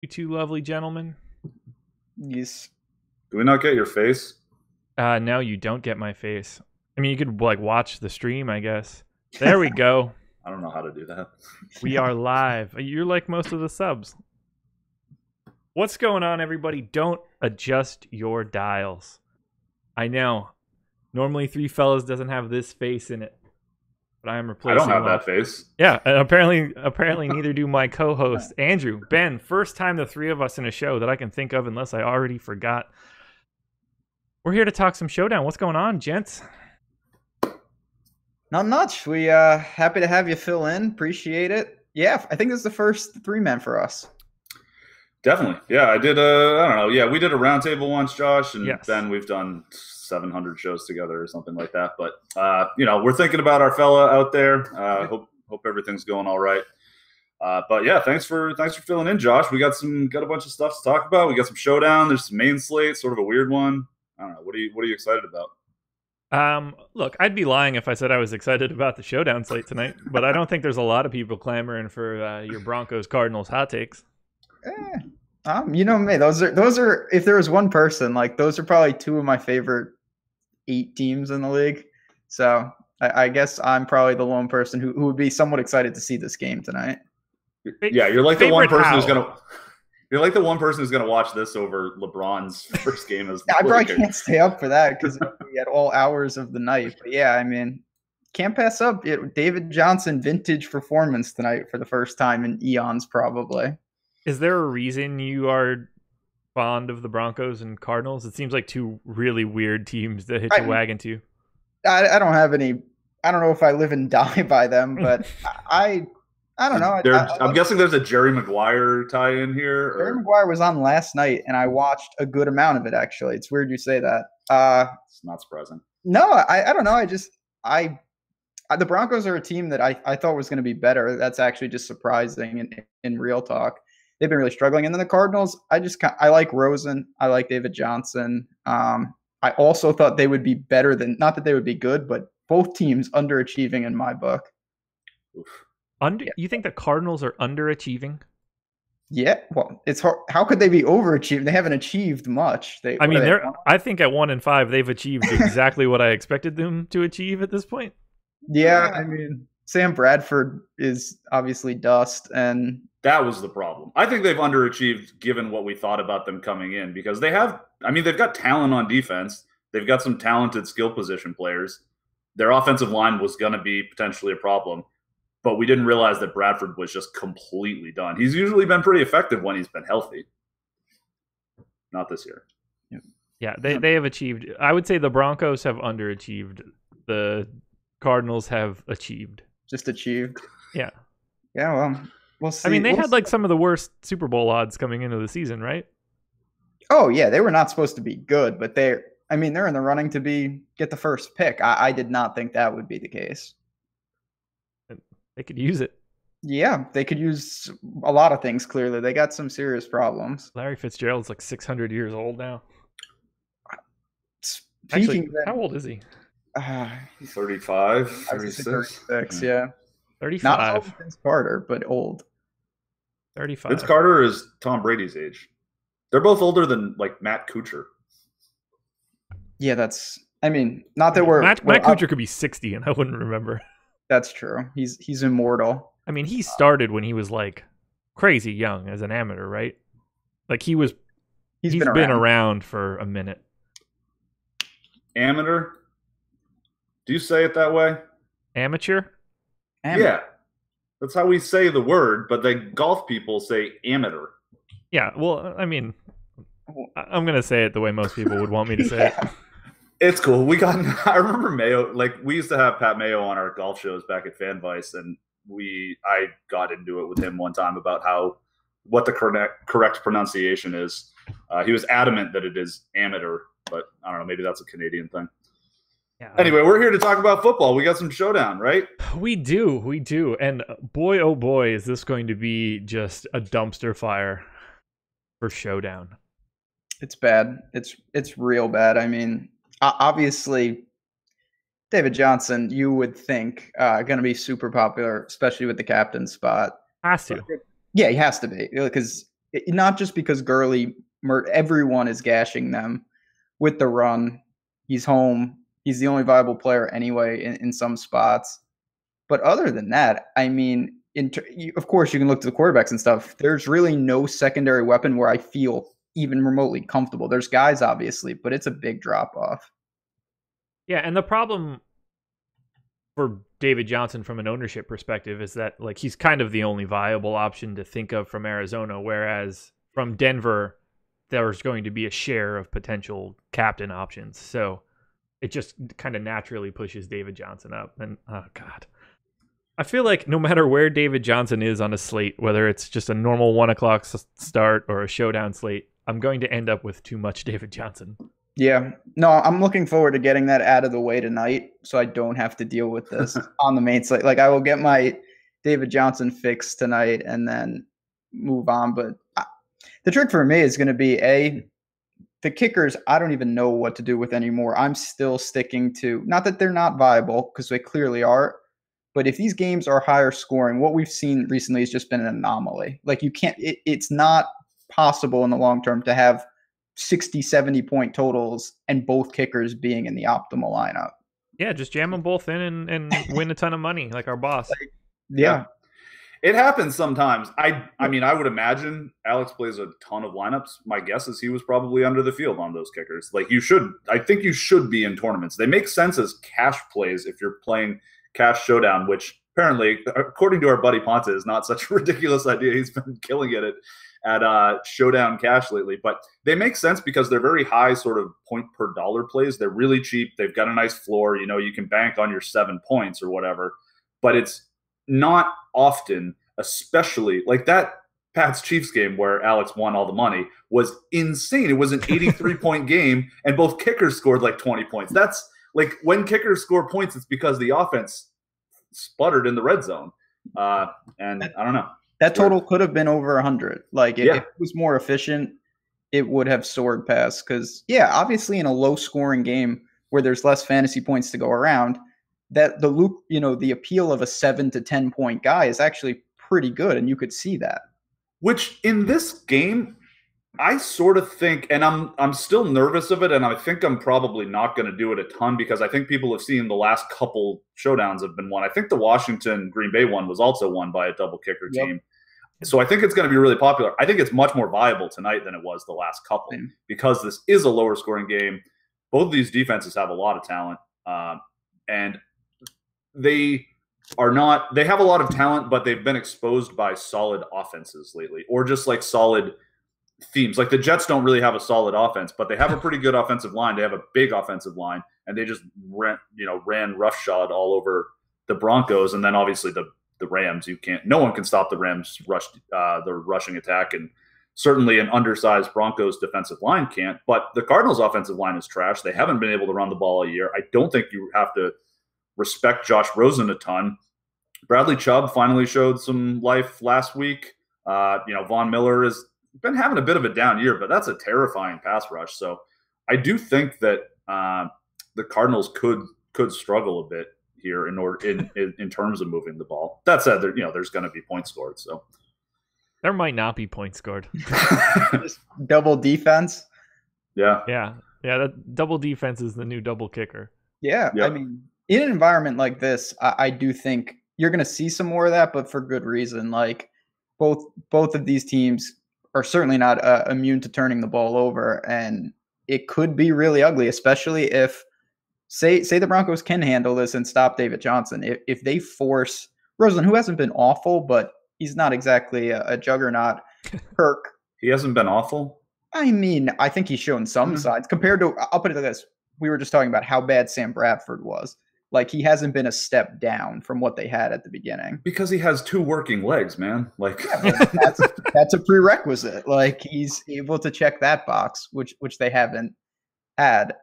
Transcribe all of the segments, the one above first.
You two lovely gentlemen. Yes. Do we not get your face? No, you don't get my face. I mean, you could like watch the stream, I guess. There we go. I don't know how to do that. We are live. You're like most of the subs. What's going on, everybody? Don't adjust your dials. I know. Normally, Three Fellas doesn't have this face in it, but I am replacing. I don't have that face. Yeah, and apparently neither do my co-host Andrew. Ben, first time the three of us in a show that I can think of, unless I already forgot. We're here to talk some Showdown. What's going on, gents? Not much. We happy to have you fill in. Appreciate it. Yeah, I think this is the first three-man for us. Definitely. Yeah, I did I don't know. Yeah, we did a roundtable once, Josh, and Yes. then we've done 700 shows together or something like that. But we're thinking about our fella out there. Hope everything's going all right. But yeah, thanks for filling in, Josh. We got a bunch of stuff to talk about. We got some Showdown. There's some main slate, sort of a weird one. I don't know. What are you excited about? Look, I'd be lying if I said I was excited about the Showdown slate tonight, but I don't think there's a lot of people clamoring for your Broncos Cardinals hot takes. You know me. Those are. If there was one person, like those are probably two of my favorite 8 teams in the league. So I guess I'm probably the lone person who would be somewhat excited to see this game tonight. Yeah, you're like the one Favorite person who's how? gonna. You're like the one person who's gonna watch this over LeBron's first game as. I probably can't stay up for that because it'll be at all hours of the night. But yeah, I mean, can't pass up David Johnson vintage performance tonight for the first time in eons, probably. Is there a reason you are fond of the Broncos and Cardinals? It seems like two really weird teams to hitch a wagon to. I don't have any. I don't know if I live and die by them, but I don't know. I'm guessing there's a Jerry Maguire tie-in here. Jerry Maguire was on last night, and I watched a good amount of it. Actually, it's weird you say that. It's not surprising. No, I don't know. The Broncos are a team that I thought was going to be better. That's actually just surprising in real talk. They've been really struggling. And then the Cardinals, I like Rosen. I like David Johnson. I also thought they would be better than, not that they would be good, but both teams underachieving in my book. Oof. You think the Cardinals are underachieving? Yeah, well, it's hard. How could they be overachieving? They haven't achieved much. I think at 1-5 they've achieved exactly what I expected them to achieve at this point. Yeah, I mean, Sam Bradford is obviously dust, and that was the problem. I think they've underachieved given what we thought about them coming in because they've got talent on defense. They've got some talented skill position players. Their offensive line was going to be potentially a problem, but we didn't realize that Bradford was just completely done. He's usually been pretty effective when he's been healthy. Not this year. Yeah, they have achieved. I would say the Broncos have underachieved. The Cardinals have achieved. Just achieved. Yeah. Yeah, well, we'll see. I mean, they had like some of the worst Super Bowl odds coming into the season, right? Oh, yeah, they were not supposed to be good, but they're in the running to get the first pick. I did not think that would be the case. They could use it. Yeah, they could use a lot of things, clearly. They got some serious problems. Larry Fitzgerald's like 600 years old now. Speaking how old is he? 35, 36, yeah. 35. Not old Vince Carter, but old. 35. Vince Carter is Tom Brady's age. They're both older than like Matt Kuchar. Yeah, not that we're Matt Kuchar could be 60 and I wouldn't remember. That's true. He's immortal. I mean, he started when he was like crazy young as an amateur, right? Like he's been around for a minute. Amateur? Do you say it that way? Amateur? Yeah. That's how we say the word, but the golf people say amateur. Yeah, well, I mean, I'm going to say it the way most people would want me to say it. It's cool. I remember Mayo, like we used to have Pat Mayo on our golf shows back at FanVice, and I got into it with him one time about what the correct pronunciation is. He was adamant that it is amateur, but I don't know, maybe that's a Canadian thing. Yeah. Anyway, we're here to talk about football. We got some Showdown, right? We do. And boy, oh boy, is this going to be just a dumpster fire for Showdown. It's bad. It's real bad. I mean, obviously, David Johnson, you would think, going to be super popular, especially with the captain spot. Has to. Yeah, he has to be because not just because Gurley, everyone is gashing them with the run. He's home. He's the only viable player anyway in some spots. But other than that, I mean, of course, you can look to the quarterbacks and stuff. There's really no secondary weapon where I feel even remotely comfortable. There's guys, obviously, but it's a big drop off. Yeah, and the problem for David Johnson from an ownership perspective is that like he's kind of the only viable option to think of from Arizona, whereas from Denver, there's going to be a share of potential captain options. So it just kind of naturally pushes David Johnson up. And oh God. I feel like no matter where David Johnson is on a slate, whether it's just a normal 1 o'clock start or a showdown slate, I'm going to end up with too much David Johnson. Yeah. No, I'm looking forward to getting that out of the way tonight so I don't have to deal with this on the main slate. Like I will get my David Johnson fix tonight and then move on. But the trick for me is going to be the kickers, I don't even know what to do with anymore. I'm still sticking to, not that they're not viable because they clearly are, but if these games are higher scoring, what we've seen recently has just been an anomaly. Like you can't, it's not possible in the long term to have 60, 70 point totals and both kickers being in the optimal lineup. Yeah, just jam them both in and win a ton of money like our boss. Yeah. It happens sometimes. I mean, I would imagine Alex plays a ton of lineups. My guess is he was probably under the field on those kickers. Like I think you should be in tournaments. They make sense as cash plays if you're playing Cash Showdown, which apparently, according to our buddy Ponte, is not such a ridiculous idea. He's been killing it at Showdown Cash lately. But they make sense because they're very high sort of point per dollar plays. They're really cheap. They've got a nice floor. You know, you can bank on your 7 points or whatever. But it's not often, especially like that Pats Chiefs game where Alex won all the money was insane. It was an 83-point game, and both kickers scored like 20 points. That's like when kickers score points, it's because the offense sputtered in the red zone. And I don't know. That total could have been over 100. Like if it was more efficient, it would have soared past. Because obviously in a low scoring game where there's less fantasy points to go around, that the appeal of a 7 to 10 point guy is actually pretty good, and you could see that. Which in this game, I sort of think, and I'm still nervous of it, and I think I'm probably not going to do it a ton because I think people have seen the last couple showdowns have been won. I think the Washington Green Bay one was also won by a double kicker team. So I think it's going to be really popular. I think it's much more viable tonight than it was the last couple because this is a lower scoring game. Both of these defenses have a lot of talent, and they have a lot of talent, but they've been exposed by solid offenses lately, or just like solid themes. Like the Jets don't really have a solid offense, but they have a pretty good offensive line. They have a big offensive line, and they just ran roughshod all over the Broncos. And then obviously the Rams, no one can stop the Rams the rushing attack, and certainly an undersized Broncos defensive line can't. But the Cardinals offensive line is trash. They haven't been able to run the ball all year. I don't think you have to respect Josh Rosen a ton. Bradley Chubb finally showed some life last week. Von Miller has been having a bit of a down year, but that's a terrifying pass rush. So I do think that the Cardinals could struggle a bit here in terms of moving the ball. That said, there's going to be points scored. So there might not be points scored. Just double defense. Yeah. That double defense is the new double kicker. Yeah. Yep. I mean, in an environment like this, I do think you're going to see some more of that, but for good reason. Like both of these teams are certainly not immune to turning the ball over, and it could be really ugly, especially if say the Broncos can handle this and stop David Johnson. If they force Rosen, who hasn't been awful, but he's not exactly a juggernaut. Kirk, he hasn't been awful. I mean, I think he's shown some sides compared to. I'll put it like this: we were just talking about how bad Sam Bradford was. Like he hasn't been a step down from what they had at the beginning. Because he has 2 working legs, man. Like that's a prerequisite. Like he's able to check that box, which they haven't had.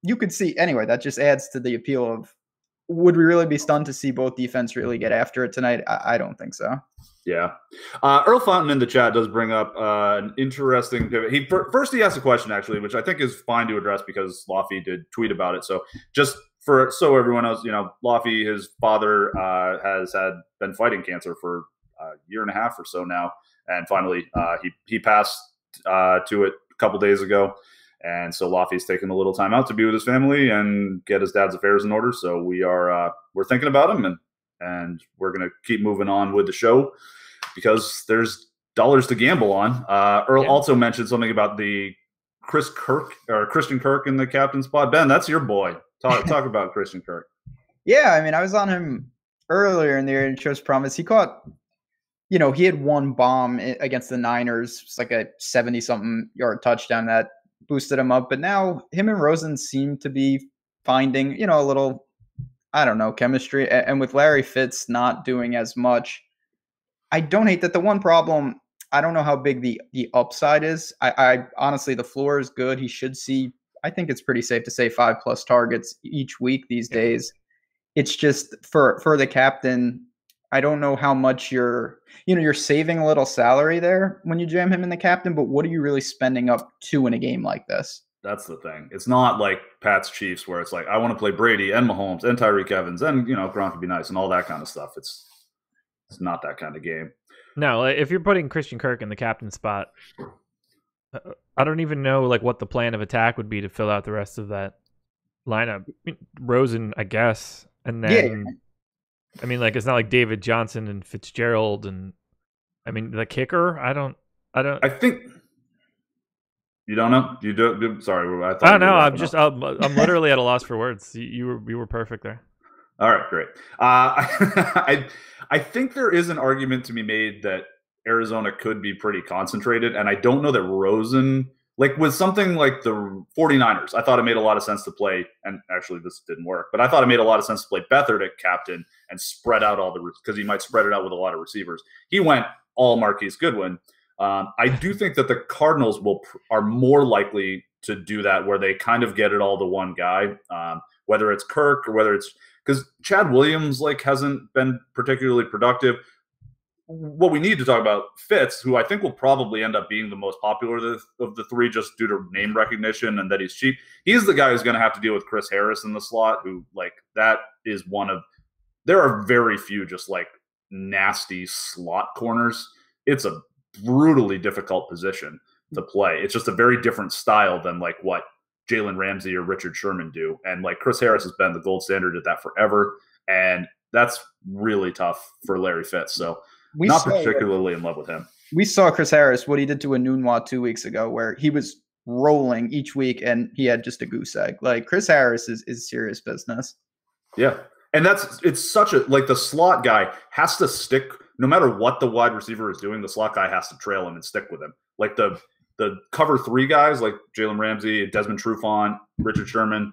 You could see anyway. That just adds to the appeal of. Would we really be stunned to see both defense really get after it tonight? I don't think so. Yeah. Earl Fountain in the chat does bring up an interesting pivot. First he asked a question, actually, which I think is fine to address because Laffy did tweet about it. So just so everyone knows, Laffy, his father, has been fighting cancer for a year and a half or so now. And finally, he passed to it a couple days ago. And so Lafay's taking a little time out to be with his family and get his dad's affairs in order. So we're thinking about him, and we're going to keep moving on with the show because there's dollars to gamble on. Earl also mentioned something about the Christian Kirk in the captain spot. Ben, that's your boy. Talk about Christian Kirk. Yeah, I mean, I was on him earlier in the year and shows promise. He caught, he had one bomb against the Niners. It's like a 70-something yard touchdown that boosted him up. But now him and Rosen seem to be finding, a little, I don't know, chemistry. And with Larry Fitz not doing as much, I don't hate that. The one problem, I don't know how big the upside is. I honestly, the floor is good. He should see, I think it's pretty safe to say 5+ targets each week these days. It's just for the captain, I don't know how much you're saving a little salary there when you jam him in the captain, but what are you really spending up to in a game like this? That's the thing. It's not like Pat's Chiefs where it's like, I want to play Brady and Mahomes and Tyreek Evans and, Gronk would be nice and all that kind of stuff. It's not that kind of game. No, if you're putting Christian Kirk in the captain spot, I don't even know what the plan of attack would be to fill out the rest of that lineup. Rosen, I guess, and then it's not like David Johnson and Fitzgerald, and the kicker. I think you don't know. You do. Sorry, I don't know. I'm literally at a loss for words. You were perfect there. All right, great. I think there is an argument to be made that Arizona could be pretty concentrated, and I don't know that Rosen, with something like the 49ers, I thought it made a lot of sense to play, and actually this didn't work, but I thought it made a lot of sense to play Beathard at captain and spread out because he might spread it out with a lot of receivers. He went all Marquise Goodwin. I do think that the Cardinals are more likely to do that, where they kind of get it all to one guy, whether it's Kirk or whether it's because Chad Williams hasn't been particularly productive. What we need to talk about Fitz, who I think will probably end up being the most popular of the three just due to name recognition and that he's cheap. He's the guy who's going to have to deal with Chris Harris in the slot, who that is there are very few just nasty slot corners. It's a brutally difficult position to play. It's just a very different style than what Jalen Ramsey or Richard Sherman do. And Chris Harris has been the gold standard at that forever. And that's really tough for Larry Fitz. So not particularly in love with him. We saw Chris Harris, what he did to Enunwa 2 weeks ago, where he was rolling each week and he had just a goose egg. Chris Harris is serious business. Yeah. And it's such a, the slot guy has to stick, no matter what the wide receiver is doing, the slot guy has to trail him and stick with him. The cover three guys like Jalen Ramsey, Desmond Trufant, Richard Sherman,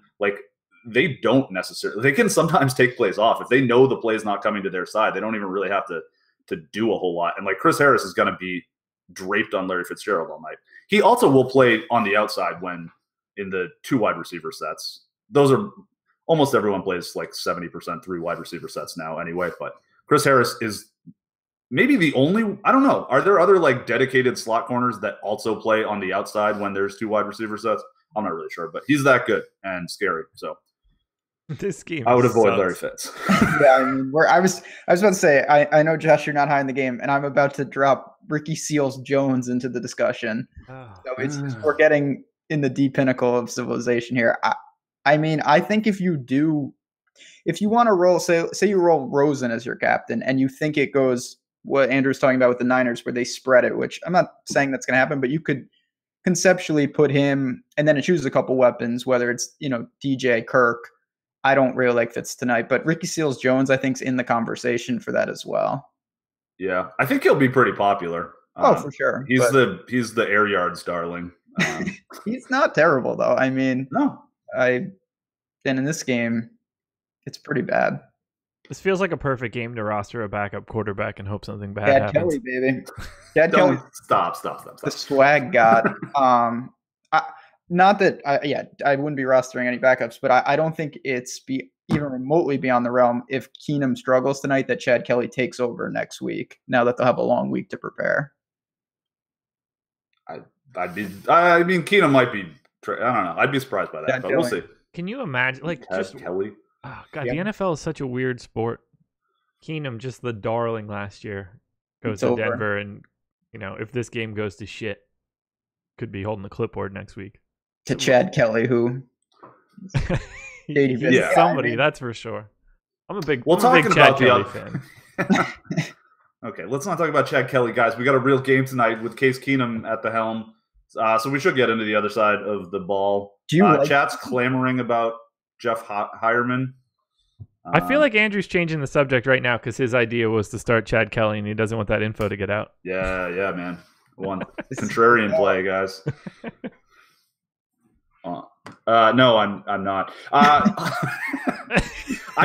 they don't necessarily. They can sometimes take plays off if they know the play is not coming to their side. They don't even really have to do a whole lot. And Chris Harris is going to be draped on Larry Fitzgerald all night. He also will play on the outside when in the two wide receiver sets. Those are almost everyone plays 70% three wide receiver sets now anyway. But Chris Harris is maybe the only, I don't know. Are there other dedicated slot corners that also play on the outside when there's two wide receiver sets? I'm not really sure, but he's that good and scary. So this game, I would avoid Larry Fitz. Yeah, I was about to say, I know, Josh, you're not high in the game, and I'm about to drop Ricky Seals-Jones into the discussion. So we're getting in the deep pinnacle of civilization here. I think if you want to roll, say you roll Rosen as your captain, and you think it goes what Andrew's talking about with the Niners, where they spread it, which I'm not saying that's going to happen, but you could conceptually put him and then choose a couple weapons, whether it's, DJ, Kirk. I don't really like Fitz tonight, but Ricky Seals-Jones, I think, is in the conversation for that as well. Yeah, I think he'll be pretty popular. For sure. He's the air yards darling. He's not terrible though. No. And in this game, it's pretty bad. This feels like a perfect game to roster a backup quarterback and hope something bad happens. Kelly, baby. Dad Kelly. Stop. The swag god. Not that I wouldn't be rostering any backups, but I don't think it's even remotely beyond the realm if Keenum struggles tonight that Chad Kelly takes over next week, now that they'll have a long week to prepare. Keenum might be, I don't know. I'd be surprised by that, Chad but Kelly. we'll see. Can you imagine, Chad Kelly? Oh, God, the NFL is such a weird sport. Keenum, just the darling last year, goes to Denver and if this game goes to shit, could be holding the clipboard next week. To Chad Kelly, who He's somebody, that's for sure. I'm a big talking Chad about Kelly fan. Okay, let's not talk about Chad Kelly, guys. We got a real game tonight with Case Keenum at the helm. So we should get into the other side of the ball. Chat's clamoring about Jeff Hireman. I feel like Andrew's changing the subject right now because his idea was to start Chad Kelly, and he doesn't want that info to get out. Yeah, man. One contrarian play, guys. No, I'm not. I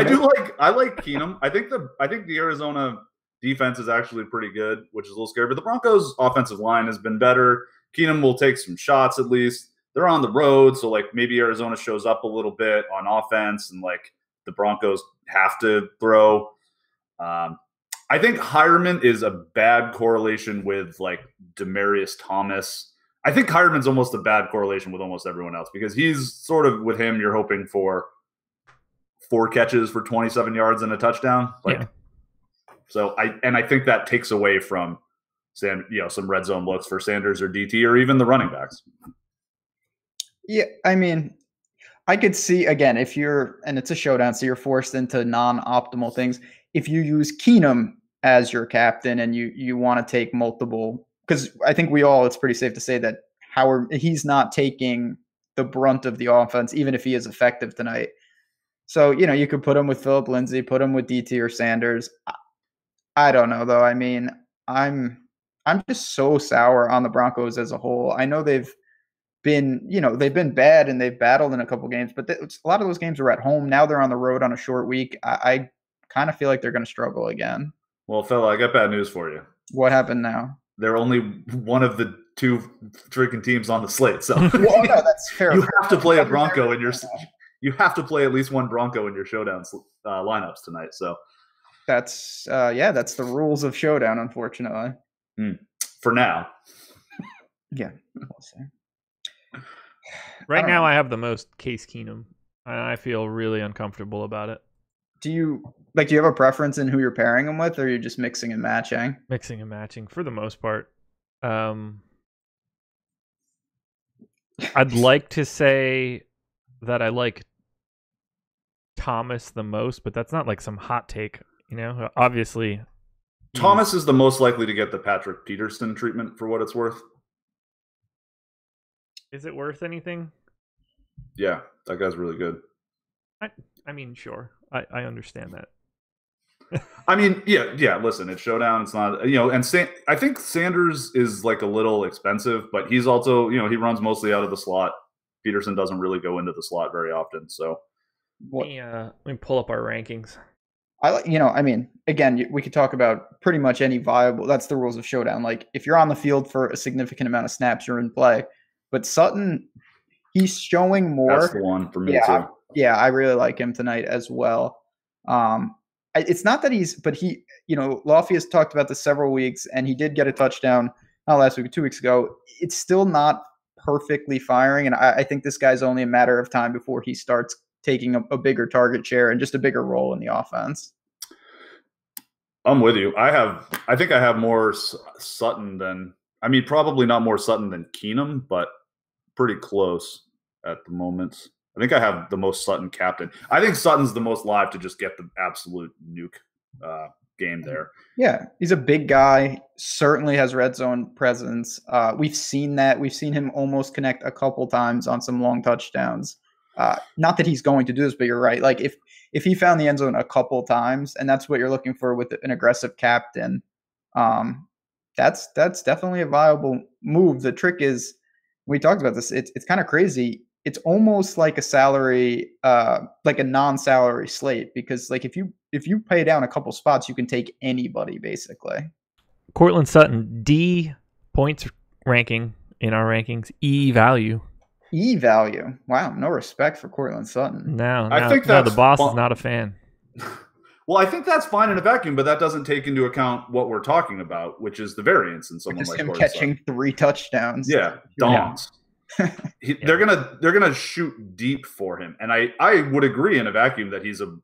like Keenum. I think the Arizona defense is actually pretty good, which is a little scary. But the Broncos' offensive line has been better. Keenum will take some shots at least. They're on the road, so like maybe Arizona shows up a little bit on offense, and like the Broncos have to throw. I think Hireman is a bad correlation with like Demaryius Thomas. I think Hireman's almost a bad correlation with almost everyone else because he's sort of with him. You're hoping for 4 catches for 27 yards and a touchdown. So I think that takes away from some red zone looks for Sanders or DT or even the running backs. Yeah, I mean, I could see, again, and it's a showdown, so you're forced into non-optimal things. If you use Keenum as your captain and you want to take multiple, because I think it's pretty safe to say that he's not taking the brunt of the offense, even if he is effective tonight. So, you could put him with Phillip Lindsay, put him with DT or Sanders. I don't know, though. I mean, I'm just so sour on the Broncos as a whole. I know they've been bad and they've battled in a couple games, but a lot of those games are at home. Now they're on the road on a short week. I kind of feel like they're going to struggle again. Well, fella, I got bad news for you. What happened now? They're only one of the 2 freaking teams on the slate. So well, no, that's fair. You have to play a Bronco in your. You have to play at least one Bronco in your Showdown lineups tonight. So that's the rules of Showdown, unfortunately. For now. Yeah. We'll see. Right now, I have the most Case Keenum, and I feel really uncomfortable about it. Do you have a preference in who you're pairing him with, or are you just mixing and matching? Mixing and matching for the most part. I'd like to say that I like Thomas the most, but that's not like some hot take, Obviously, Thomas is the most likely to get the Patrick Peterson treatment for what it's worth. Is it worth anything? Yeah, that guy's really good. I mean, sure. I understand that. I mean, yeah. Listen, it's Showdown. It's not, and I think Sanders is like a little expensive, but he's also, he runs mostly out of the slot. Peterson doesn't really go into the slot very often. So let me pull up our rankings. I mean, again, we could talk about pretty much any viable. That's the rules of Showdown. Like if you're on the field for a significant amount of snaps, you're in play. But Sutton, he's showing more. That's the one for me too. Yeah, I really like him tonight as well. It's not that Lofty has talked about this several weeks, and he did get a touchdown not last week, 2 weeks ago. It's still not perfectly firing, and I think this guy's only a matter of time before he starts taking a bigger target share and just a bigger role in the offense. I'm with you. I think I have more Sutton than, probably not more Sutton than Keenum, but pretty close at the moment. I think I have the most Sutton captain. I think Sutton's the most live to just get the absolute nuke game there. Yeah, he's a big guy, certainly has red zone presence. We've seen that. We've seen him almost connect a couple times on some long touchdowns. Not that he's going to do this, but you're right. Like if he found the end zone a couple times, and that's what you're looking for with an aggressive captain, that's definitely a viable move. The trick is, we talked about this, it's kind of crazy. It's almost like a salary, like a non-salary slate, because like if you pay down a couple spots, you can take anybody basically. Cortland Sutton, D points ranking in our rankings, E value. E value. Wow, no respect for Cortland Sutton. I think the boss is not a fan. Well, I think that's fine in a vacuum, but that doesn't take into account what we're talking about, which is the variance in someone like him Cortland catching Sutton. 3 touchdowns. Yeah, dongs. They're gonna shoot deep for him, and I would agree in a vacuum that he's a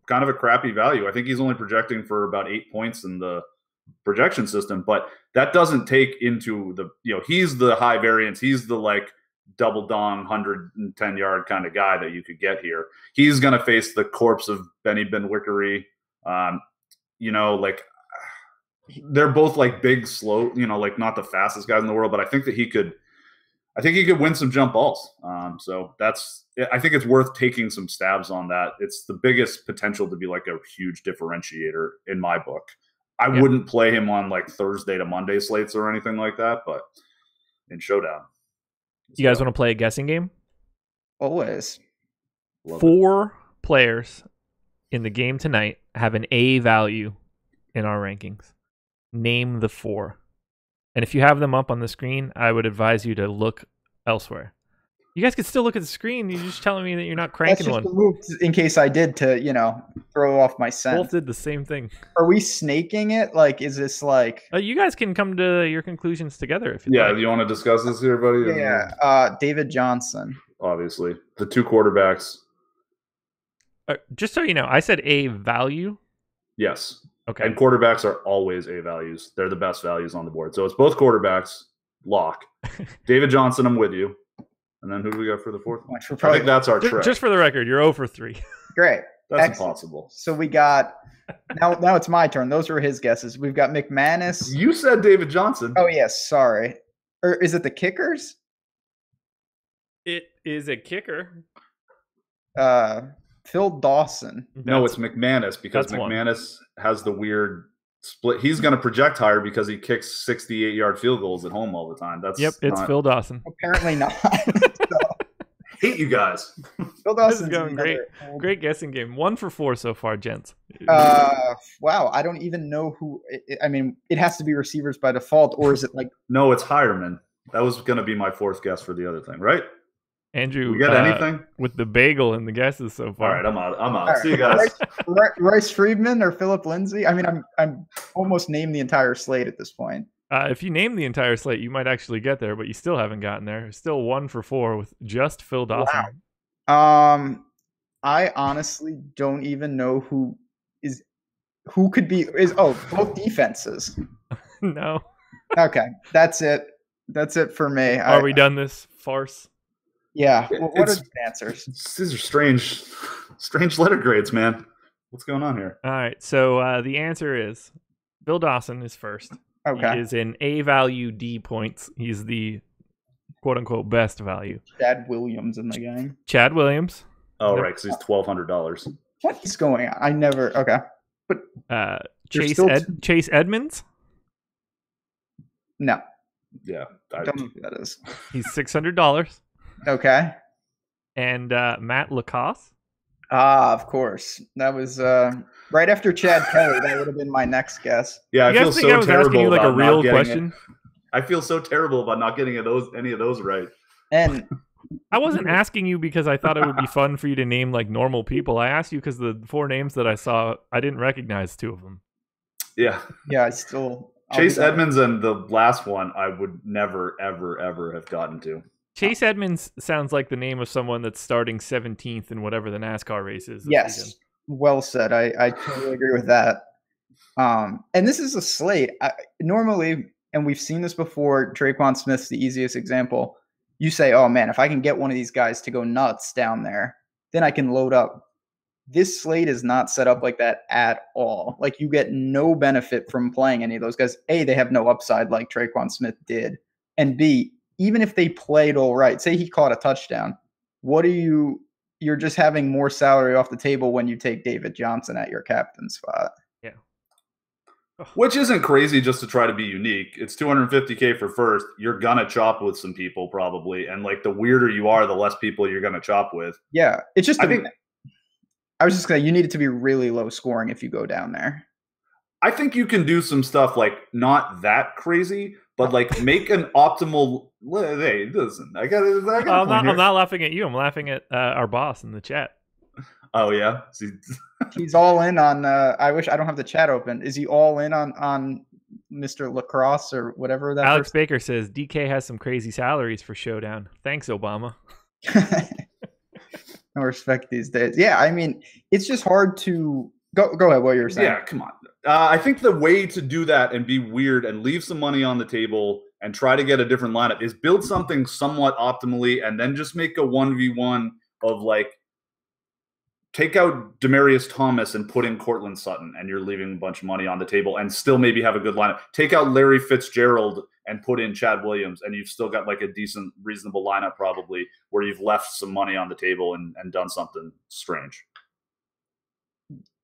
kind of a crappy value. I think he's only projecting for about 8 points in the projection system, but that doesn't take into the, he's the high variance. He's the like double dong 110-yard kind of guy that you could get here. He's going to face the corpse of Benny Benwickery. Like they're both like big, slow, like not the fastest guys in the world, but I think he could win some jump balls. So I think it's worth taking some stabs on that. It's the biggest potential to be like a huge differentiator in my book. I wouldn't play him on like Thursday to Monday slates or anything like that, but in Showdown. You guys want to play a guessing game? Always. Love 4 players in the game tonight have an A value in our rankings. Name the 4. And if you have them up on the screen, I would advise you to look elsewhere. You guys could still look at the screen. You're just telling me that you're not cranking That's just one. a move in case I did to, throw off my scent. Both did the same thing. Are we snaking it? Like, is this like... You guys can come to your conclusions together if you like. You want to discuss this here, buddy? Yeah. David Johnson. Obviously. The 2 quarterbacks. Just so you know, I said A value. Yes. Okay. And quarterbacks are always A values. They're the best values on the board. So it's both quarterbacks. Lock. David Johnson, I'm with you. And then who do we got for the 4th one? I think that's our trick. Just for the record, you're 0 for 3. Great. That's Excellent. impossible. So we got now it's my turn. Those were his guesses. We've got McManus. You said David Johnson. Oh yes, sorry. Or is it the kickers? It is a kicker. Phil Dawson. No, it's McManus because McManus has the weird split. He's going to project higher because he kicks 68-yard field goals at home all the time. It's Phil Dawson. Apparently not. Hate you guys. Phil Dawson's This is going great. Great guessing game. 1 for 4 so far, gents. Wow. I don't even know who. It has to be receivers by default, or is it like? No, it's Hireman. That was going to be my 4th guess for the other thing, right? Andrew, we got anything with the bagel in the guesses so far? All right, I'm out. All right. See you guys. Rice Friedman or Philip Lindsay? I'm almost named the entire slate at this point. If you name the entire slate, you might actually get there, but you still haven't gotten there. Still 1 for 4 with just Phil Dawson. Wow. I honestly don't even know who could be both defenses. No. Okay, that's it. That's it for me. Are we done this farce? Yeah. What are the answers? These are strange letter grades, man. What's going on here? All right. So the answer is Phil Dawson is first. Okay. He is in A value D points. He's the quote unquote best value. Chad Williams in the game. Chad Williams. Oh, right, because he's $1,200. What is going on? I never. Okay. But Chase Edmonds. No. Yeah. I don't know who that is. He's $600. Okay. And Matt Lacoste. Of course. That was right after Chad Kelly. That would have been my next guess. Yeah, I feel so terrible about a real question. I feel so terrible about not getting any of those right. And I wasn't asking you because I thought it would be fun for you to name like normal people. I asked you because the 4 names that I saw, I didn't recognize 2 of them. Yeah. Yeah, I still. Chase Edmonds and the last one I would never, ever, ever have gotten to. Chase Edmonds sounds like the name of someone that's starting 17th in whatever the NASCAR race is. Yes. Weekend. Well said. I totally agree with that. And this is a slate. Normally, and we've seen this before, Traquan Smith's the easiest example. You say, oh man, if I can get one of these guys to go nuts down there, then I can load up. This slate is not set up like that at all. Like you get no benefit from playing any of those guys. A, they have no upside like Traquan Smith did. And B, even if they played all right, say he caught a touchdown, you're just having more salary off the table when you take David Johnson at your captain spot. Yeah. Which isn't crazy just to try to be unique. It's $250K for first. You're going to chop with some people probably. And like the weirder you are, the less people you're going to chop with. Yeah. It's just, I was just going to say, you need it to be really low scoring if you go down there. I think you can do some stuff like not that crazy, but like make an optimal. Hey, listen, I'm not laughing at you. I'm laughing at our boss in the chat. Oh yeah, he's all in on. I wish I don't have the chat open. Is he all in on Mr. Lacrosse or whatever that? Alex Baker says DK has some crazy salaries for Showdown. Thanks, Obama. No respect these days. Yeah, I mean, it's just hard to go ahead. What you're saying? Yeah, come on. I think the way to do that and be weird and leave some money on the table and try to get a different lineup is build something somewhat optimally and then just make a 1v1 of like take out Demaryius Thomas and put in Cortland Sutton and you're leaving a bunch of money on the table and still maybe have a good lineup. Take out Larry Fitzgerald and put in Chad Williams and you've still got like a decent, reasonable lineup probably where you've left some money on the table and done something strange.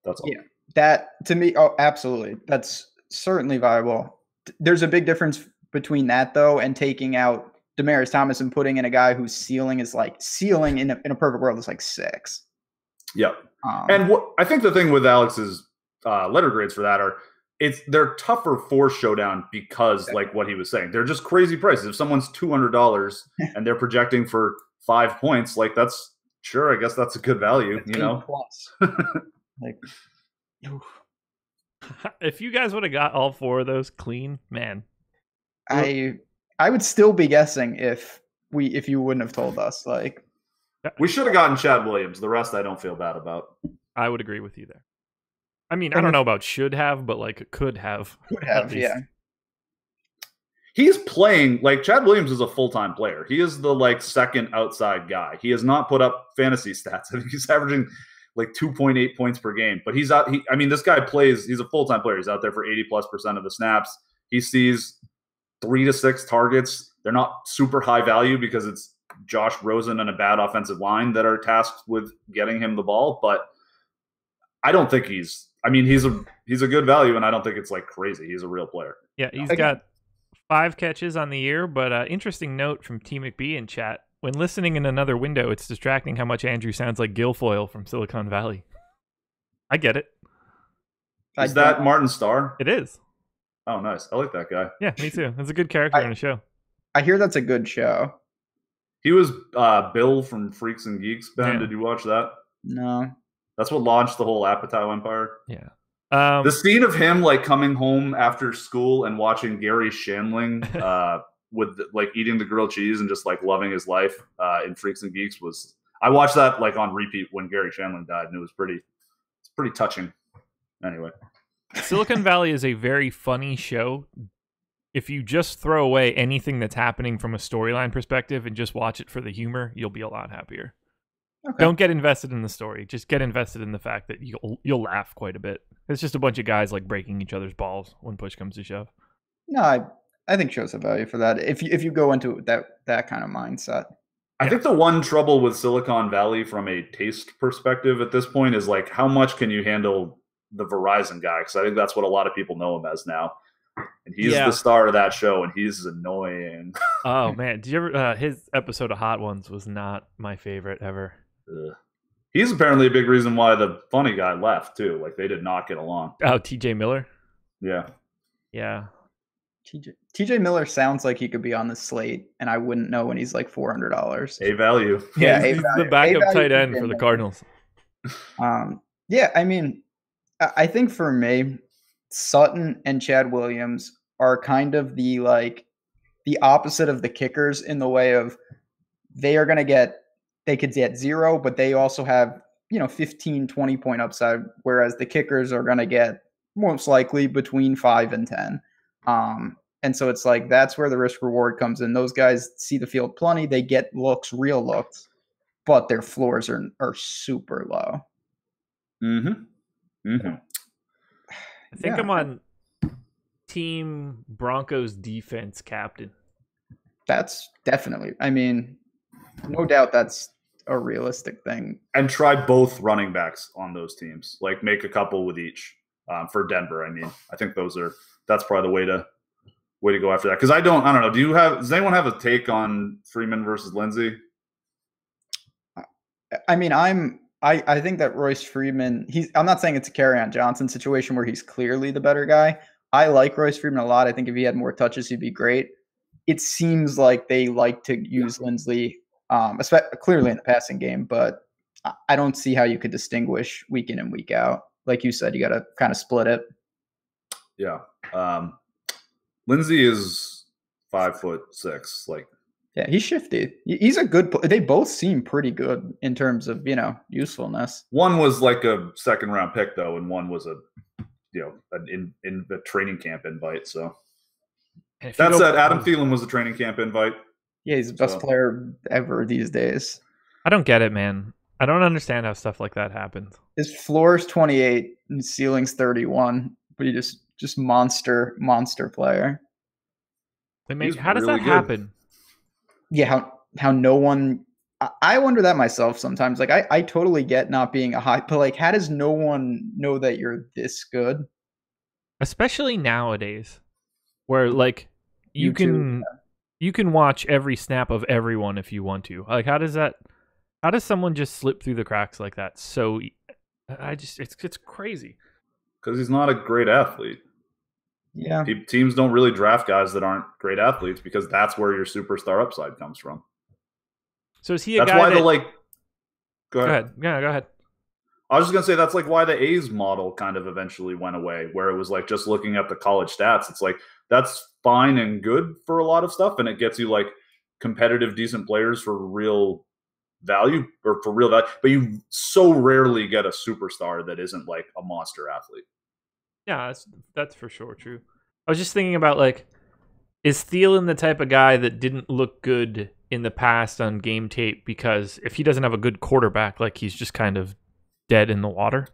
That's all. Yeah, that to me, oh, absolutely. That's certainly viable. There's a big difference between that though and taking out Demaryius Thomas and putting in a guy whose ceiling is like ceiling in a perfect world is like 6. Yep. And what I think the thing with Alex's letter grades for that are they're tougher for Showdown because like what he was saying, they're just crazy prices. If someone's $200 and they're projecting for 5 points, like that's sure, I guess that's a good value, you know. Plus. Like, if you guys would have got all 4 of those clean, man, I would still be guessing if you wouldn't have told us. Like, we should have gotten Chad Williams. The rest I don't feel bad about. I would agree with you there. I mean, I don't know about should have, but like could have. Could have, yeah. He's playing like Chad Williams is a full-time player. He is the like second outside guy. He has not put up fantasy stats. I think he's averaging like 2.8 points per game. But he's out. I mean, this guy plays. He's a full-time player. He's out there for 80+% of the snaps. He sees 3 to 6 targets. They're not super high value because it's Josh Rosen and a bad offensive line that are tasked with getting him the ball. But I don't think he's a good value, and I don't think it's like crazy. He's a real player. Yeah, he's got 5 catches on the year, but interesting note from T McBee in chat. When listening in another window, it's distracting how much Andrew sounds like Guilfoyle from Silicon Valley. I get it. Is that Martin Starr? It is. Oh, nice. I like that guy. Yeah, me too. It's a good character in a show. I hear that's a good show. He was Bill from Freaks and Geeks, Ben. Yeah. Did you watch that? No. That's what launched the whole Apatow empire. Yeah. The scene of him like coming home after school and watching Gary Shandling with like eating the grilled cheese and just like loving his life in Freaks and Geeks was. I watched that like on repeat when Gary Shandling died, and it was pretty touching. Anyway, Silicon Valley is a very funny show. If you just throw away anything that's happening from a storyline perspective and just watch it for the humor, you'll be a lot happier. Okay. Don't get invested in the story. Just get invested in the fact that you'll laugh quite a bit. It's just a bunch of guys like breaking each other's balls when push comes to shove. No, I think shows have value for that. If you go into that kind of mindset. I think the one trouble with Silicon Valley from a taste perspective at this point is like how much can you handle the Verizon guy? Because I think that's what a lot of people know him as now. And he's the star of that show, and he's annoying. Oh man, did you ever? His episode of Hot Ones was not my favorite ever. He's apparently a big reason why the funny guy left too. Like they did not get along. Oh, TJ Miller. Yeah. TJ Miller sounds like he could be on the slate, and I wouldn't know when he's like $400. A value. Yeah, he's the backup tight end for the Cardinals. Yeah, I mean, I think for me, Sutton and Chad Williams are kind of the opposite of the kickers in the way of they could get 0, but they also have 15, 20 point upside, whereas the kickers are going to get most likely between 5 and 10. And so it's like that's where the risk reward comes in. Those guys see the field plenty, they get real looks, but their floors are super low. I think I'm on Team Broncos defense captain. That's definitely, I mean, no doubt that's a realistic thing. And try both running backs on those teams. Like make a couple with each for Denver. I mean, I think that's probably the way to go after that. Because I don't know. Does anyone have a take on Freeman versus Lindsey? I mean, I think that Royce Freeman, I'm not saying it's a Kerryon Johnson situation where he's clearly the better guy. I like Royce Freeman a lot. I think if he had more touches, he'd be great. It seems like they like to use Lindsey, clearly in the passing game, but I don't see how you could distinguish week in and week out. Like you said, you got to kind of split it. Yeah. Lindsey is 5'6". Like, yeah, he's shifty. He's a good. They both seem pretty good in terms of usefulness. One was like a second round pick though, and one was a in the training camp invite. So And if that you said, Adam Thielen was a training camp invite. Yeah, he's the best player ever these days. I don't get it, man. I don't understand how stuff like that happens. His floor is 28 and his ceiling's 31, but he just monster player. How does that happen? Yeah, how no one. I wonder that myself sometimes. Like I totally get not being a high, but like, how does no one know that you're this good? Especially nowadays, where like you can watch every snap of everyone if you want to. Like, how does someone just slip through the cracks like that? So it's crazy. Because he's not a great athlete. Yeah. Teams don't really draft guys that aren't great athletes because that's where your superstar upside comes from. So is he a guy Go ahead. Yeah, go ahead. I was just going to say that's like why the A's model kind of eventually went away, where it was like just looking at the college stats. It's like that's fine and good for a lot of stuff, and it gets you like competitive, decent players for real value or for real value. But you so rarely get a superstar that isn't like a monster athlete. Yeah, that's for sure true. I was just thinking about like, is Thielen the type of guy that didn't look good in the past on game tape because if he doesn't have a good quarterback, like he's just kind of dead in the water?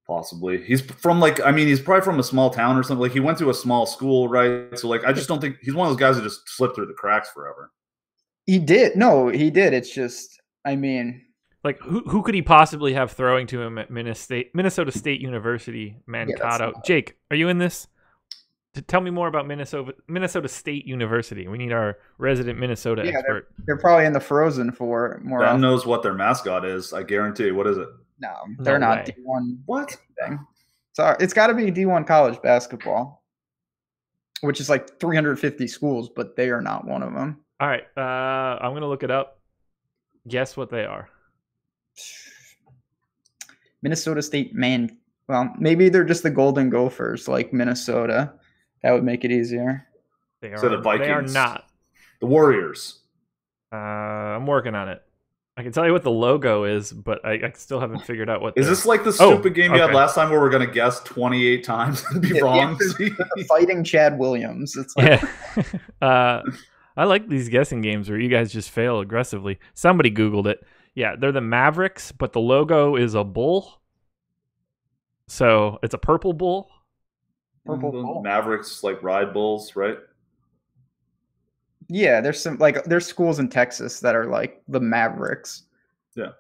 Possibly. He's from he's probably from a small town or something. Like he went to a small school, right? So like I just don't think he's one of those guys that just slipped through the cracks forever. He did. No, he did. It's just, I mean, like who could he possibly have throwing to him at Minnesota State University, Mankato? Yeah, Jake, are you in this? Tell me more about Minnesota State University. We need our resident Minnesota expert. They're probably in the Frozen for more. Ben knows what their mascot is. I guarantee. What is it? No, they're not D1. What? So it's got to be D1 college basketball, which is like 350 schools, but they are not one of them. All right, I'm gonna look it up. Guess what they are? Minnesota State, man. Well, maybe they're just the Golden Gophers, like Minnesota. That would make it easier. They are. So the Vikings. They are not. The Warriors. I'm working on it. I can tell you what the logo is, but I still haven't figured out what. Is this like the stupid game you had last time where we're going to guess 28 times and be wrong? Fighting Chad Williams. It's like... Yeah. I like these guessing games where you guys just fail aggressively. Somebody Googled it. Yeah, they're the Mavericks, but the logo is a bull. So it's a purple bull. Purple bull. Mavericks like ride bulls, right? Yeah, there's schools in Texas that are like the Mavericks. Yeah.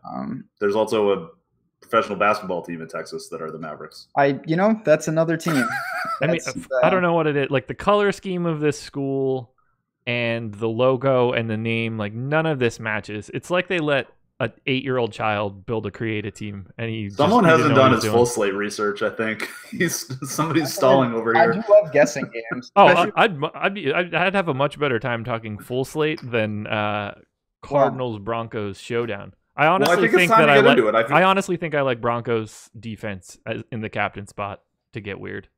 There's also a professional basketball team in Texas that are the Mavericks. That's another team. I don't know what it is. Like the color scheme of this school and the logo and the name, like none of this matches. It's like they let an 8-year-old child build a creative team, and someone hasn't done his full slate research. I think somebody's stalling over here. I do love guessing games. I'd have a much better time talking full slate than Cardinals Broncos showdown. I honestly think I like Broncos defense in the captain spot to get weird.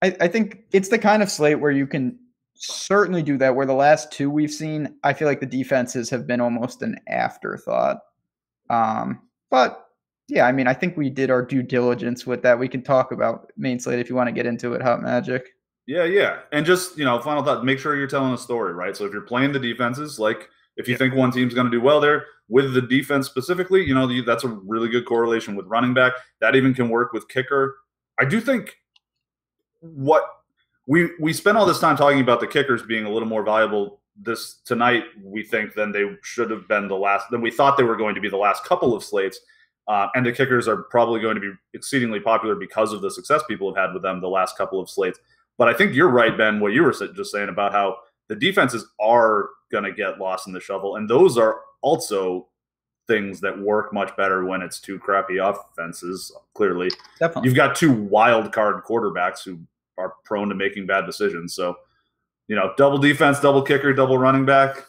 I think it's the kind of slate where you can certainly do that, where the last two we've seen, I feel like the defenses have been almost an afterthought. But yeah, I mean, I think we did our due diligence with that. We can talk about main slate if you want to get into it, Hot Magic. Yeah. And just, final thought, make sure you're telling a story, right? So if you're playing the defenses, like if you think one team's going to do well there with the defense specifically, that's a really good correlation with running back. That even can work with kicker. I do think we spent all this time talking about the kickers being a little more valuable tonight, we think, than they should have been than we thought they were going to be the last couple of slates. And the kickers are probably going to be exceedingly popular because of the success people have had with them the last couple of slates. But I think you're right, Ben, what you were just saying about how the defenses are going to get lost in the shuffle. And those are also things that work much better when it's two crappy offenses, clearly. Definitely. You've got two wild card quarterbacks who are prone to making bad decisions. So, double defense, double kicker, double running back,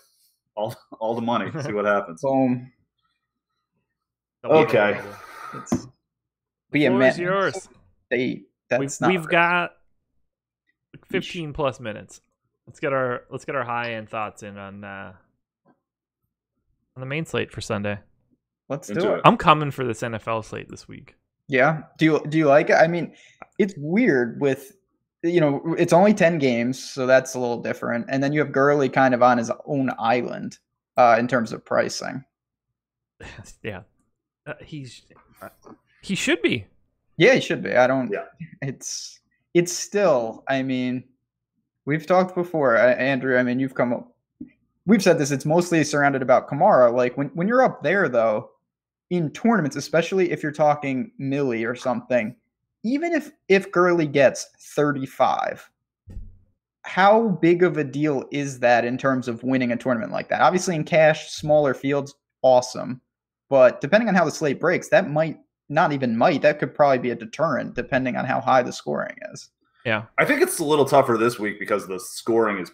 all the money. See what happens. Boom. Okay. It's yours. We've got 15 plus minutes. Let's get our high end thoughts in on the main slate for Sunday. Let's do it. I'm coming for this NFL slate this week. Yeah. Do you like it? I mean, it's weird with it's only 10 games, so that's a little different. And then you have Gurley kind of on his own island in terms of pricing. Yeah. He should be. Yeah, he should be. I don't. Yeah. It's still. I mean, we've talked before, Andrew. I mean, you've come up. We've said this. It's mostly surrounded about Kamara. Like when you're up there, though, in tournaments, especially if you're talking Millie or something, even if Gurley gets 35, how big of a deal is that in terms of winning a tournament like that? Obviously, in cash, smaller fields, awesome. But depending on how the slate breaks, that might not even might. That could probably be a deterrent depending on how high the scoring is. Yeah. I think it's a little tougher this week because the scoring is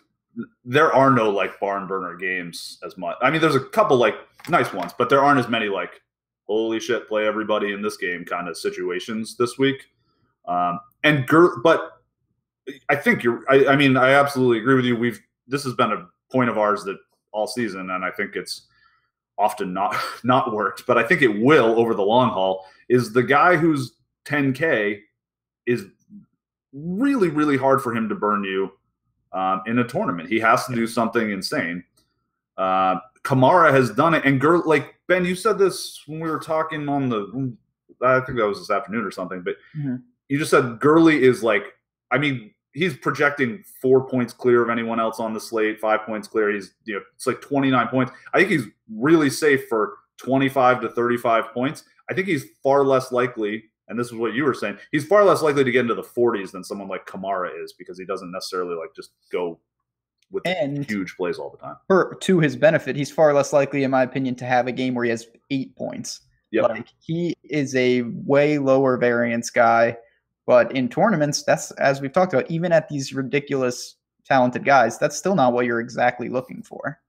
there are no like barn burner games as much. I mean, there's a couple like nice ones, but there aren't as many like holy shit, play everybody in this game kind of situations this week. But I think I mean, I absolutely agree with you. This has been a point of ours that all season, and I think it's often not worked, but I think it will over the long haul. Is the guy who's 10K is really, really hard for him to burn you in a tournament. He has to do something insane. Kamara has done it, and like Ben, you said this when we were talking on I think that was this afternoon or something, but you just said Gurley is like, I mean, he's projecting 4 points clear of anyone else on the slate, 5 points clear. He's, it's like 29 points. I think he's really safe for 25 to 35 points. I think he's far less likely, and this is what you were saying, he's far less likely to get into the 40s than someone like Kamara is because he doesn't necessarily like just go with huge plays all the time. To his benefit, he's far less likely, in my opinion, to have a game where he has 8 points. Yep. Like he is a way lower variance guy, but in tournaments, that's, as we've talked about, even at these ridiculous talented guys, that's still not what you're exactly looking for.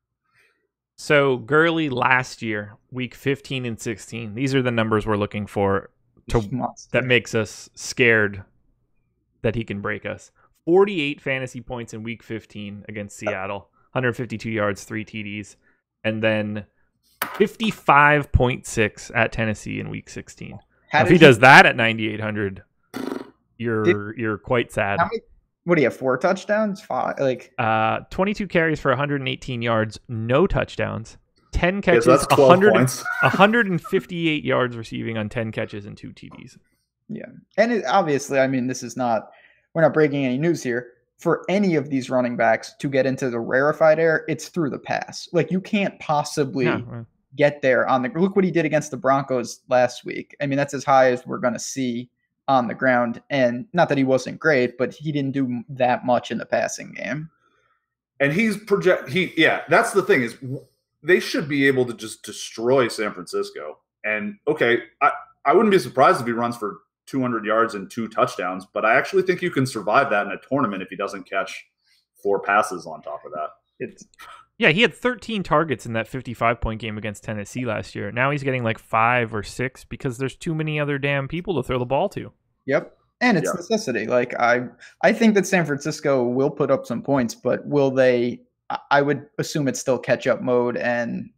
So Gurley last year, week 15 and 16, these are the numbers we're looking for that makes us scared that he can break us. 48 fantasy points in week 15 against Seattle, 152 yards, 3 TDs, and then 55.6 at Tennessee in week 16. If he does that at 9,800, you're quite sad. What do you have? 4 touchdowns? 5? 22 carries for 118 yards, no touchdowns. 10 catches, so that's 12 points. 158 yards receiving on 10 catches and 2 TDs. Yeah, and obviously, I mean, we're not breaking any news here. For any of these running backs to get into the rarefied air, it's through the pass. Like, you can't possibly get there on the. Look what he did against the Broncos last week. I mean, that's as high as we're going to see on the ground. And not that he wasn't great, but he didn't do that much in the passing game. And that's the thing is they should be able to just destroy San Francisco. And okay, I wouldn't be surprised if he runs for 200 yards and 2 touchdowns, but I actually think you can survive that in a tournament if he doesn't catch 4 passes on top of that. Yeah, he had 13 targets in that 55-point game against Tennessee last year. Now he's getting like 5 or 6 because there's too many other damn people to throw the ball to. Yep. And it's necessity. Like I think that San Francisco will put up some points, but will they? I would assume it's still catch-up mode, and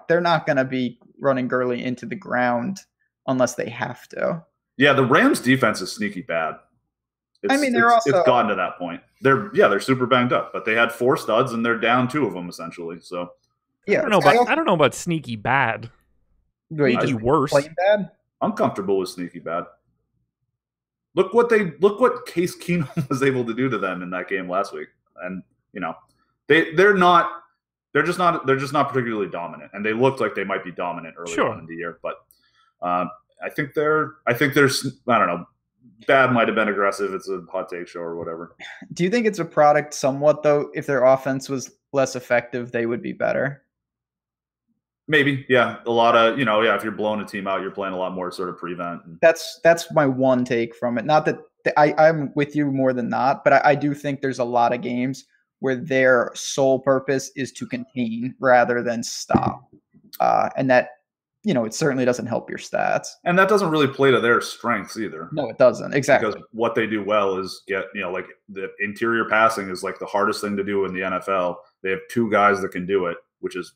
they're not going to be running Gurley into the ground unless they have to. Yeah, the Rams' defense is sneaky bad. It's gotten to that point. They're super banged up, but they had 4 studs and they're down 2 of them essentially. So yeah, I don't know about sneaky bad. Maybe worse. Plain bad? I'm comfortable with sneaky bad. Look what Case Keenum was able to do to them in that game last week, and they're just not particularly dominant, and they looked like they might be dominant early on in the year, but I think there's I don't know. Bad might have been aggressive. It's a hot take show or whatever. Do you think it's a product somewhat, though? If their offense was less effective, they would be better? Maybe, yeah. A lot of, if you're blowing a team out, you're playing a lot more sort of prevent. That's my one take from it. Not that I'm with you more than not, but I do think there's a lot of games where their sole purpose is to contain rather than stop. And that, it certainly doesn't help your stats. And that doesn't really play to their strengths either. No, it doesn't. Exactly. Because what they do well is get, like the interior passing is like the hardest thing to do in the NFL. They have 2 guys that can do it, which is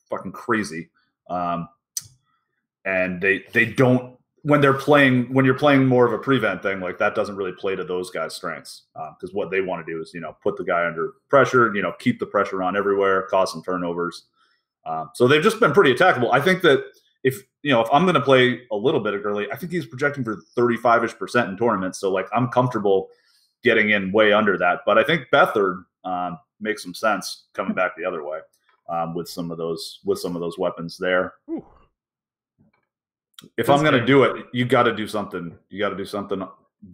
fucking crazy. And they don't when you're playing more of a prevent thing, like that doesn't really play to those guys' strengths, because what they want to do is, put the guy under pressure, keep the pressure on everywhere, cause some turnovers. So they've just been pretty attackable. I think that if I'm going to play a little bit of Gurley, I think he's projecting for 35-ish% in tournaments. So like I'm comfortable getting in way under that, but I think Beathard makes some sense coming back the other way with some of those weapons there. Ooh. If I'm going to do it, you got to do something. You got to do something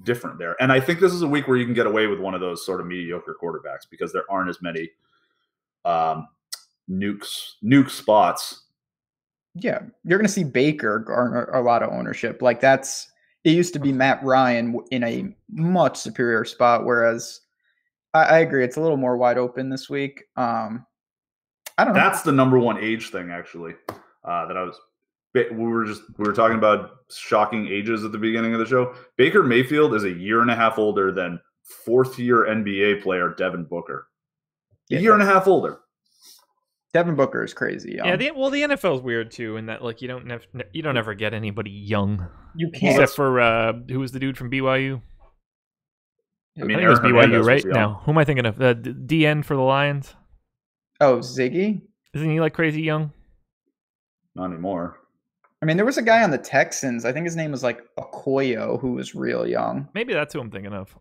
different there. And I think this is a week where you can get away with one of those sort of mediocre quarterbacks because there aren't as many nuke spots. Yeah, you're going to see Baker garner a lot of ownership. Like it used to be Matt Ryan in a much superior spot, whereas I agree it's a little more wide open this week. I don't know. That's the number one age thing, actually. We were talking about shocking ages at the beginning of the show. Baker Mayfield is a year and a half older than fourth-year NBA player Devin Booker. A year and a half older. Devin Booker is crazy young. Yeah, the NFL is weird too, in that like you don't ever get anybody young. You can't, except for who was the dude from BYU? I mean, it was BYU right now. Who am I thinking of? DN for the Lions. Oh, Ziggy. Isn't he like crazy young? Not anymore. I mean, there was a guy on the Texans. I think his name was like Okoye, who was real young. Maybe that's who I'm thinking of.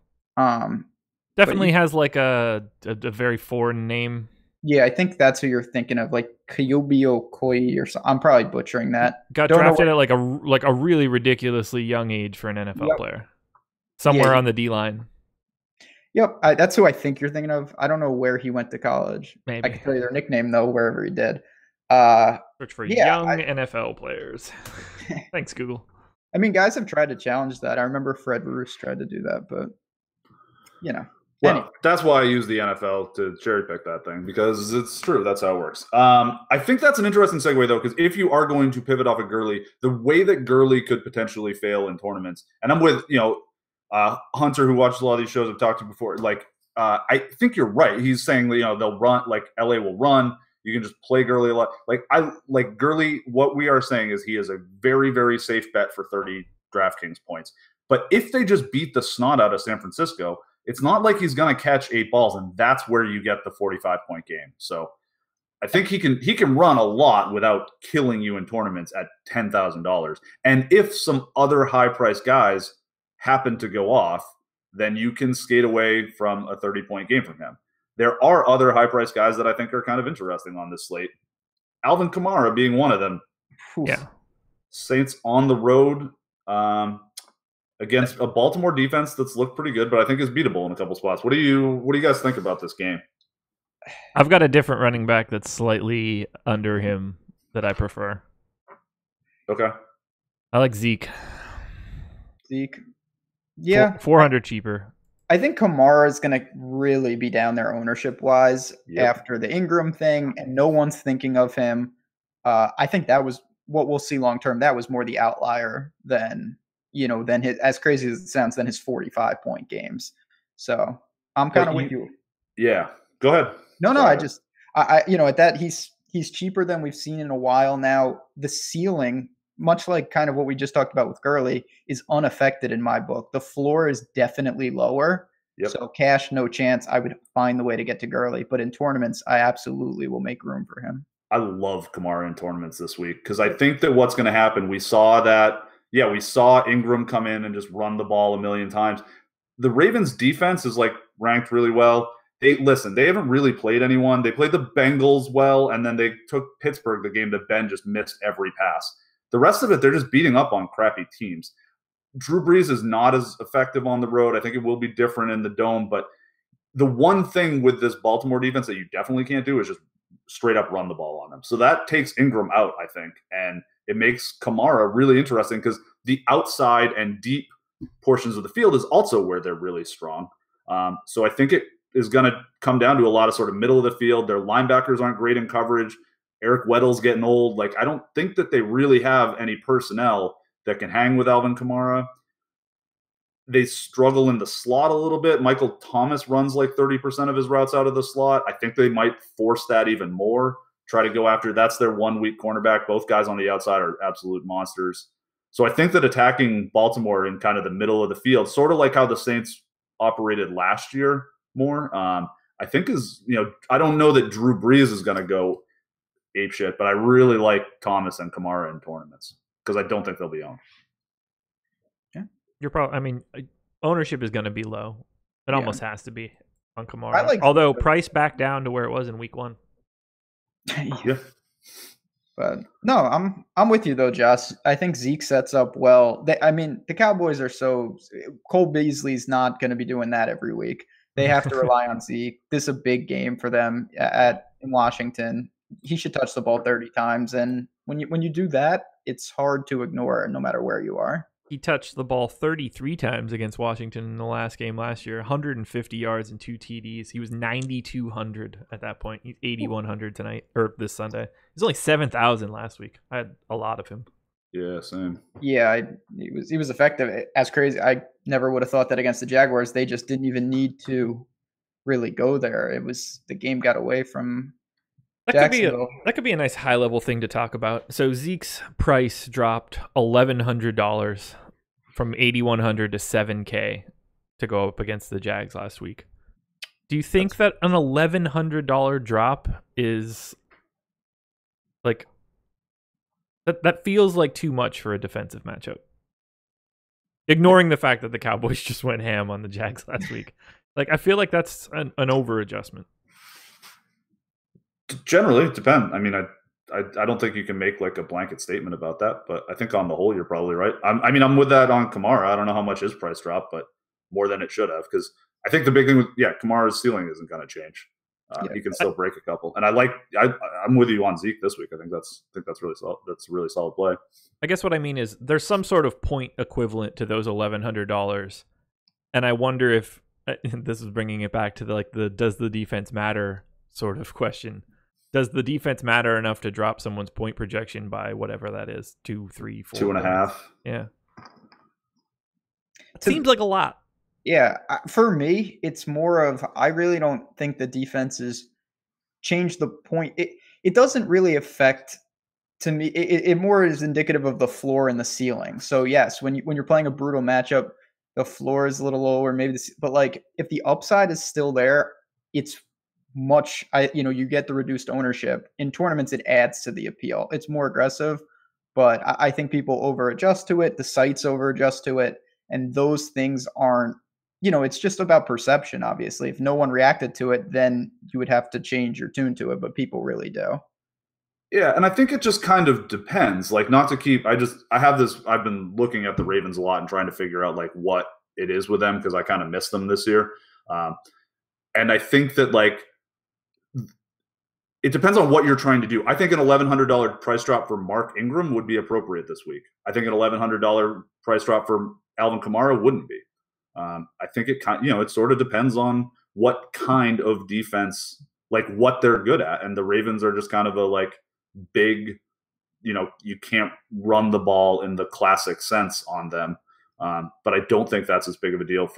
Definitely has like a very foreign name. Yeah, I think that's who you're thinking of, like Kayobi Okoye or something. I'm probably butchering that. Got drafted at like a really ridiculously young age for an NFL player. Somewhere on the D line. Yep, that's who I think you're thinking of. I don't know where he went to college. Maybe. I can tell you their nickname though, wherever he did. Search for young NFL players. Thanks, Google. I mean, guys have tried to challenge that. I remember Fred Roos tried to do that, but Well, anyway. That's why I use the NFL to cherry pick that thing, because it's true. That's how it works. I think that's an interesting segue, though, because if you are going to pivot off of Gurley, the way that Gurley could potentially fail in tournaments, and I'm with, Hunter, who watches a lot of these shows I've talked to before, like, I think you're right. He's saying, they'll run, like LA will run. You can just play Gurley a lot. Like Gurley, what we are saying is he is a very, very safe bet for 30 DraftKings points. But if they just beat the snot out of San Francisco, it's not like he's going to catch 8 balls, and that's where you get the 45-point game. So I think he can run a lot without killing you in tournaments at $10,000. And if some other high-priced guys happen to go off, then you can skate away from a 30-point game from him. There are other high-priced guys that I think are kind of interesting on this slate. Alvin Kamara being one of them. Yeah. Saints on the road against a Baltimore defense that's looked pretty good, but I think is beatable in a couple spots. What do you guys think about this game? I've got a different running back that's slightly under him that I prefer. Okay. I like Zeke. Yeah. 400 cheaper. I think Kamara is going to really be down there ownership-wise after the Ingram thing, and no one's thinking of him. I think that was what we'll see long-term. That was more the outlier than his, as crazy as it sounds, than his 45-point games. So I'm kind of with you. Yeah. Go ahead. No, I just, at that, he's cheaper than we've seen in a while now. The ceiling, much like kind of what we just talked about with Gurley, is unaffected in my book. The floor is definitely lower. Yep. So cash, no chance. I would find the way to get to Gurley. But in tournaments, I absolutely will make room for him. I love Kamara in tournaments this week because I think that what's going to happen, we saw Ingram come in and just run the ball a million times. The Ravens defense is ranked really well. They haven't really played anyone. They played the Bengals well, and then they took Pittsburgh, the game that Ben just missed every pass. The rest of it, they're just beating up on crappy teams. Drew Brees is not as effective on the road. I think it will be different in the dome, but the one thing with this Baltimore defense that you definitely can't do is just straight up run the ball on them. So that takes Ingram out, I think, and it makes Kamara really interesting because the outside and deep portions of the field is also where they're really strong. So I think it is going to come down to a lot of sort of middle of the field. Their linebackers aren't great in coverage. Eric Weddle's getting old. I don't think that they really have any personnel that can hang with Alvin Kamara. They struggle in the slot a little bit. Michael Thomas runs 30% of his routes out of the slot. I think they might force that even more, try to go after. That's their 1 weak cornerback. Both guys on the outside are absolute monsters. So I think that attacking Baltimore in kind of the middle of the field, sort of like how the Saints operated last year more, I think is, I don't know that Drew Brees is going to go apeshit, but I really like Thomas and Kamara in tournaments because I don't think they'll be owned. Yeah. Ownership is going to be low. It almost has to be on Kamara. Although price back down to where it was in week 1. Yeah. But no, I'm with you though, Josh. I think Zeke sets up well. The Cowboys are Cole Beasley's not going to be doing that every week. They have to rely on Zeke. This is a big game for them in Washington. He should touch the ball 30 times, and when you do that, it's hard to ignore no matter where you are. He touched the ball 33 times against Washington in the last game last year, 150 yards and 2 TDs. He was 9,200 at that point. He's 8,100 tonight, or this Sunday. He's only 7,000 last week. I had a lot of him. Yeah, same. Yeah, he was effective. As crazy, I never would have thought that against the Jaguars. They just didn't even need to really go there. The game got away from Jacksonville. That could be a nice high level thing to talk about. So Zeke's price dropped $1,100 from $8,100 to $7K to go up against the Jags last week. Do you think that an $1,100 drop is like that feels like too much for a defensive matchup? Ignoring the fact that the Cowboys just went ham on the Jags last week. Like, I feel like that's an over adjustment. Generally, it depends. I don't think you can make like a blanket statement about that, but I think on the whole, you're probably right. I'm with that on Kamara. I don't know how much his price dropped, but more than it should have, because I think the big thing with Kamara's ceiling isn't going to change. He can still break a couple, and I'm with you on Zeke this week. I think that's really solid. That's a really solid play. I guess what I mean is there's some sort of point equivalent to those $1,100, and I wonder if this is bringing it back to the does the defense matter sort of question. Does the defense matter enough to drop someone's point projection by whatever that is, 2, 3, 4, 2.5? Yeah, it seems like a lot. Yeah, for me, it's more of I really don't think the defenses change the point. It doesn't really affect, to me. It more is indicative of the floor and the ceiling. So yes, when you're playing a brutal matchup, the floor is a little lower, but like if the upside is still there, it's much. You get the reduced ownership in tournaments. It adds to the appeal. It's more aggressive, but I think people over adjust to it. The sites over adjust to it, and those things aren't. It's just about perception, obviously. If no one reacted to it, then you would have to change your tune to it, but people really do. Yeah, and I think it just kind of depends. Like, not to keep, I've been looking at the Ravens a lot and trying to figure out like what it is with them, because I kind of missed them this year. And I think that like, it depends on what you're trying to do. I think an $1,100 price drop for Mark Ingram would be appropriate this week. I think an $1,100 price drop for Alvin Kamara wouldn't be. I think it sort of depends on what kind of defense, like what they're good at. And the Ravens are just kind of a like big, you can't run the ball in the classic sense on them. But I don't think that's as big of a deal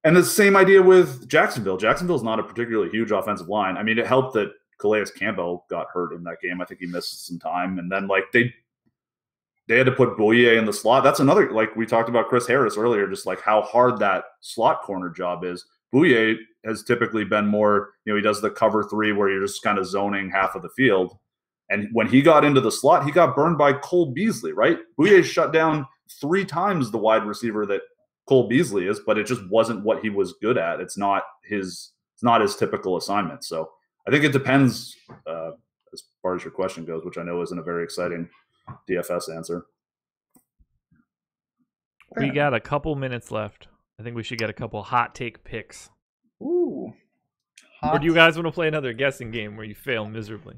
and the same idea with Jacksonville. Jacksonville's not a particularly huge offensive line. I mean, it helped that Calais Campbell got hurt in that game. I think he missed some time. And then like they had to put Bouye in the slot. That's another, like we talked about Chris Harris earlier, just like how hard that slot corner job is. Bouye has typically been more, he does the cover 3 where you're just kind of zoning half of the field. And when he got into the slot, he got burned by Cole Beasley, right? Bouye shut down 3 times the wide receiver that Cole Beasley is, but it just wasn't what he was good at. It's not his typical assignment. So I think it depends as far as your question goes, which I know isn't a very exciting DFS answer. We got a couple minutes left. I think we should get a couple hot take picks. Ooh. Or do you guys want to play another guessing game where you fail miserably?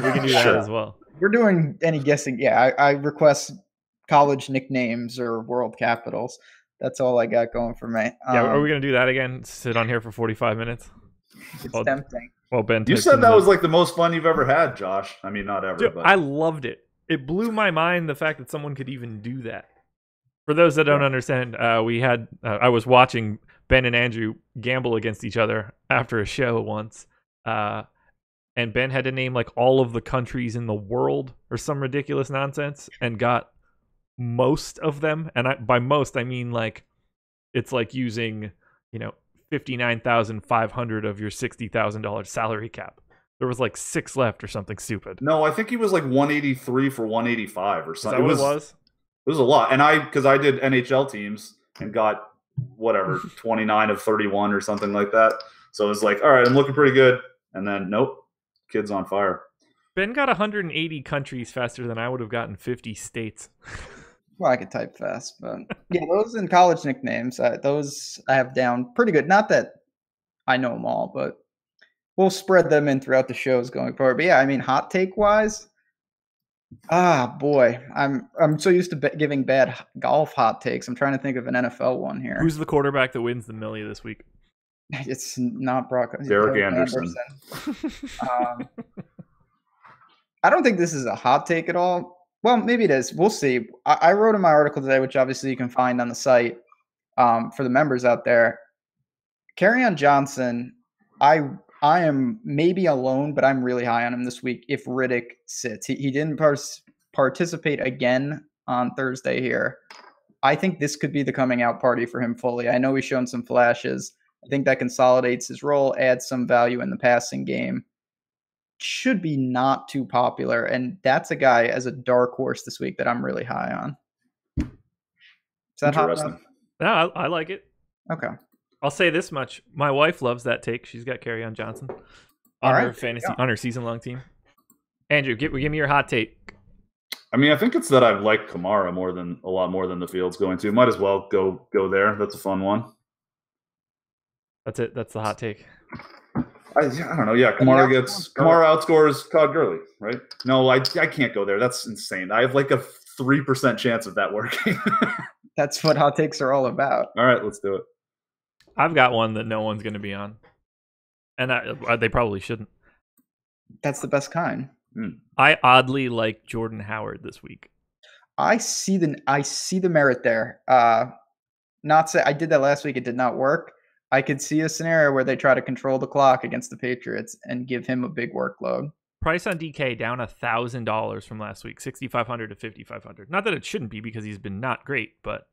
We can do that as well. If we're doing any guessing. Yeah, I request college nicknames or world capitals. That's all I got going for me. Are we going to do that again? Sit on here for 45 minutes? It's tempting. Well, Ben, you said that was like the most fun you've ever had, Josh. I mean, not ever. Dude, but I loved it. It blew my mind the fact that someone could even do that. For those that don't understand, I was watching Ben and Andrew gamble against each other after a show once, and Ben had to name like all of the countries in the world or some ridiculous nonsense, and got most of them, and by most I mean like it's like using 59,500 of your $60,000 salary cap. There was like 6 left or something stupid. No, I think he was like 183 for 185 or something. Is that what it was? It was a lot. And because I did NHL teams and got whatever 29 of 31 or something like that. So it was like, all right, I'm looking pretty good. And then nope, kid's on fire. Ben got 180 countries faster than I would have gotten 50 states. Well, I could type fast, but yeah, those in college nicknames, those I have down pretty good. Not that I know them all, but we'll spread them in throughout the shows going forward. But yeah, I mean, hot take wise, boy, I'm so used to giving bad golf hot takes. I'm trying to think of an NFL one here. Who's the quarterback that wins the Millie this week? It's not Broncos. Derek Anderson. I don't think this is a hot take at all. Well, maybe it is. We'll see. I wrote in my article today, which obviously you can find on the site for the members out there. Kerryon Johnson, I am maybe alone, but I'm really high on him this week if Riddick sits. He didn't participate again on Thursday here. I think this could be the coming out party for him fully. I know he's shown some flashes. I think that consolidates his role, adds some value in the passing game. Should be not too popular, and that's a guy as a dark horse this week that I'm really high on. Is that hot enough? No, I like it. Okay. I'll say this much: my wife loves that take. She's got Kerryon Johnson on her fantasy on her season-long team. Andrew, give me your hot take. I mean, I think it's that I like Kamara a lot more than the field's going to. Might as well go there. That's a fun one. That's it. That's the hot take. I don't know. Yeah, Kamara outscores Todd Gurley, right? No, I can't go there. That's insane. I have like a 3% chance of that working. That's what hot takes are all about. All right, let's do it. I've got one that no one's going to be on, and they probably shouldn't. That's the best kind. I oddly like Jordan Howard this week. I see the merit there. Not say I did that last week. It did not work. I could see a scenario where they try to control the clock against the Patriots and give him a big workload. Price on DK down $1,000 from last week, 6,500 to 5,500. Not that it shouldn't be because he's been not great, but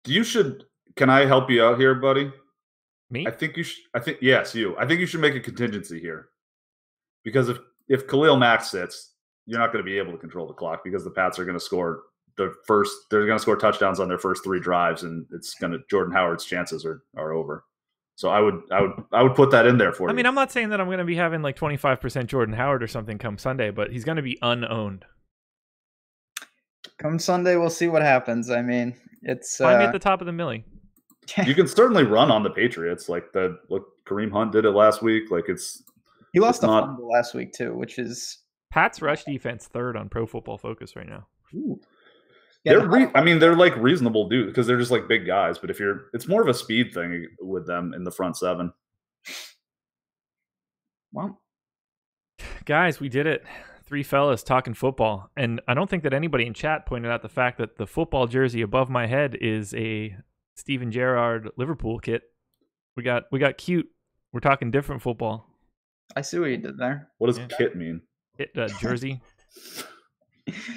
you should. Can I help you out here, buddy? Me? Yes, you. I think you should make a contingency here, because if Khalil Mack sits, you're not going to be able to control the clock because the Pats are going to score. They're going to score touchdowns on their first 3 drives, and Jordan Howard's chances are over. So I would put that in there for you. I mean, I'm not saying that I'm going to be having like 25% Jordan Howard or something come Sunday, but he's going to be unowned. Come Sunday, we'll see what happens. I mean, it's find me at the top of the millie. You can certainly run on the Patriots, like Kareem Hunt did it last week. Like he lost a fumble last week too, which is Pat's rush defense 3rd on Pro Football Focus right now. Ooh. Yeah, they're like reasonable dudes because they're just like big guys. But it's more of a speed thing with them in the front 7. Well, guys, we did it. 3 fellas talking football, and I don't think that anybody in chat pointed out the fact that the football jersey above my head is a Steven Gerrard Liverpool kit. We got cute. We're talking different football. I see what you did there. What does kit mean? Jersey.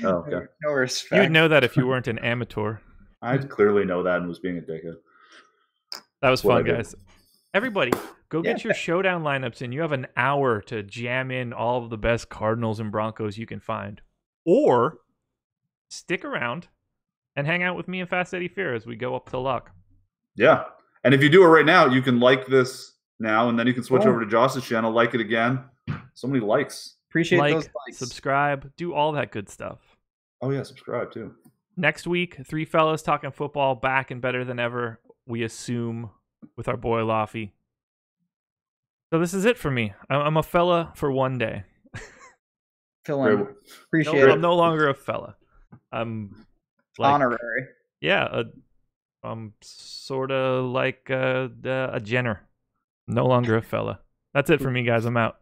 Oh, okay. No respect. You'd know that if you weren't an amateur. I clearly know that and was being a dickhead. That was fun, guys. Everybody, go get your Showdown lineups in. You have an hour to jam in all of the best Cardinals and Broncos you can find. Or stick around and hang out with me and Fast Eddie Fear as we go up to luck. Yeah. And if you do it right now, you can like this now, and then you can switch over to Josh's channel, like it again. So many likes. Appreciate those likes. Subscribe, do all that good stuff. Oh, yeah, subscribe too. Next week, 3 fellas talking football, back and better than ever, we assume, with our boy Laffy. So this is it for me. I'm a fella for one day. Appreciate it. I'm no longer a fella. I'm honorary. Yeah, I'm sort of like a Jenner. No longer a fella. That's it for me, guys. I'm out.